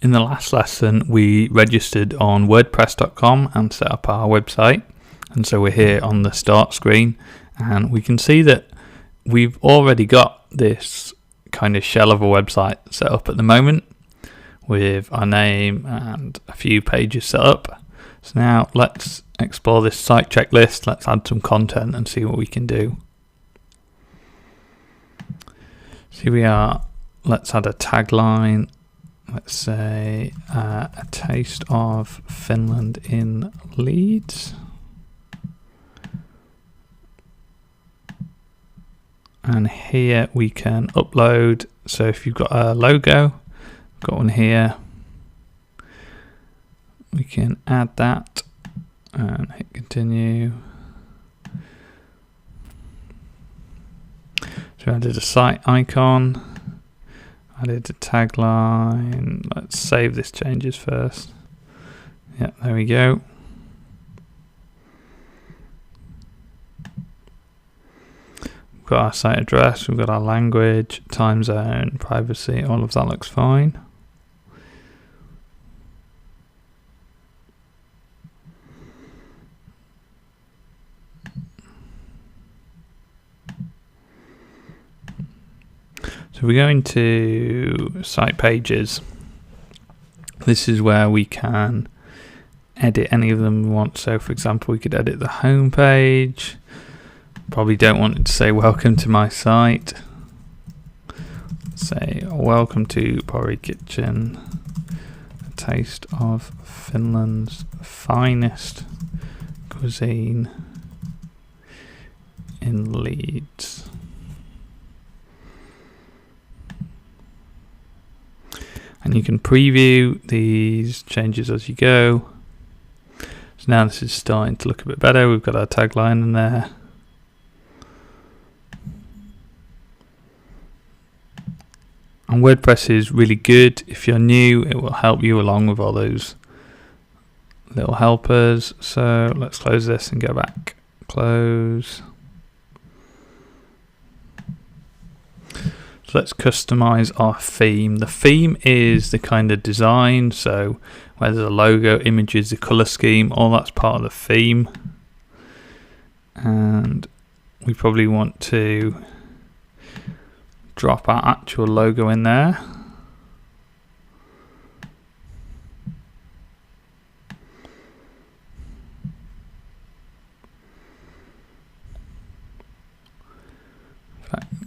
In the last lesson, we registered on WordPress.com and set up our website. And so we're here on the start screen, and we can see that we've already got this kind of shell of a website set up at the moment with our name and a few pages set up. So now let's explore this site checklist. Let's add some content and see what we can do. So here we are. Let's add a tagline. Let's say a taste of Finland in Leeds. And here we can upload. So if you've got a logo, got one here, we can add that and hit continue. So I added a site icon. Added a tagline. Let's save this changes first. Yeah, there we go. We've got our site address, we've got our language, time zone, privacy, all of that looks fine. So we go into site pages. This is where we can edit any of them we want. So for example, we could edit the home page. Probably don't want it to say welcome to my site. Say welcome to Porridge Kitchen, a taste of Finland's finest cuisine in Leeds. And you can preview these changes as you go. So now this is starting to look a bit better. We've got our tagline in there. And WordPress is really good. If you're new, it will help you along with all those little helpers. So let's close this and go back. Close. So let's customize our theme. The theme is the kind of design, so whether the logo, images, the color scheme, all that's part of the theme. And we probably want to drop our actual logo in there.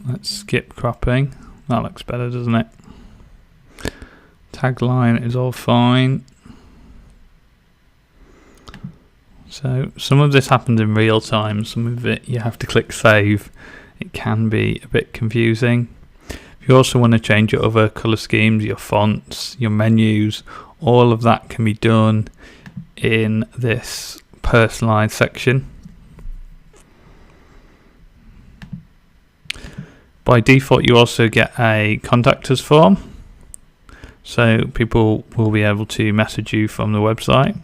Let's skip cropping. That looks better, doesn't it? Tagline is all fine. So some of this happens in real time. Some of it you have to click save. It can be a bit confusing. If you also want to change your other color schemes, your fonts, your menus, all of that can be done in this personalized section. By default, you also get a contact us form, so people will be able to message you from the website.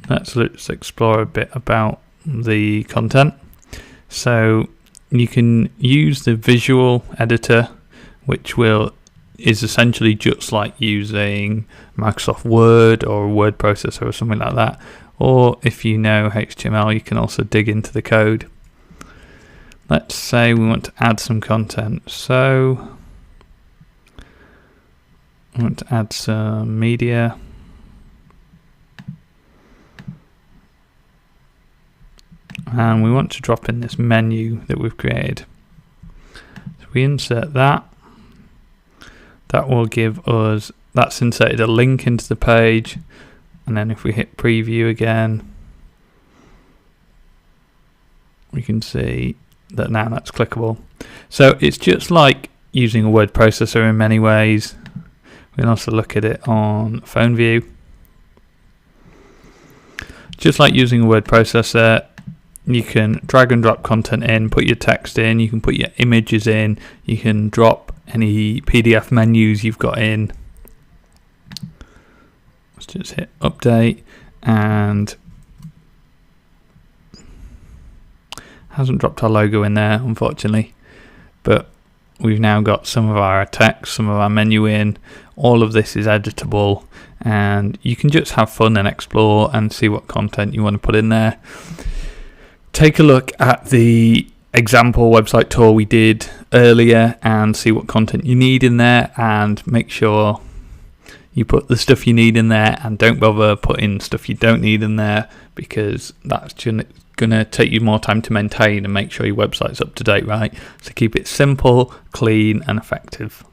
Let's explore a bit about the content. So you can use the visual editor, which is essentially just like using Microsoft Word or a word processor or something like that. Or if you know HTML, you can also dig into the code. Let's say we want to add some content. So I want to add some media. And we want to drop in this menu that we've created. So we insert that. That will give us, that's inserted a link into the page. And then if we hit preview again, we can see that now that's clickable. So it's just like using a word processor in many ways. We can also look at it on phone view. Just like using a word processor, you can drag and drop content in, put your text in, you can put your images in, you can drop any PDF menus you've got in. Let's just hit update, and hasn't dropped our logo in there, unfortunately, but we've now got some of our text, some of our menu in. All of this is editable, and you can just have fun and explore and see what content you want to put in there. Take a look at the example website tour we did earlier and see what content you need in there, and make sure you put the stuff you need in there and don't bother putting stuff you don't need in there, because that's going to take you more time to maintain and make sure your website's up to date, right? So keep it simple, clean and effective.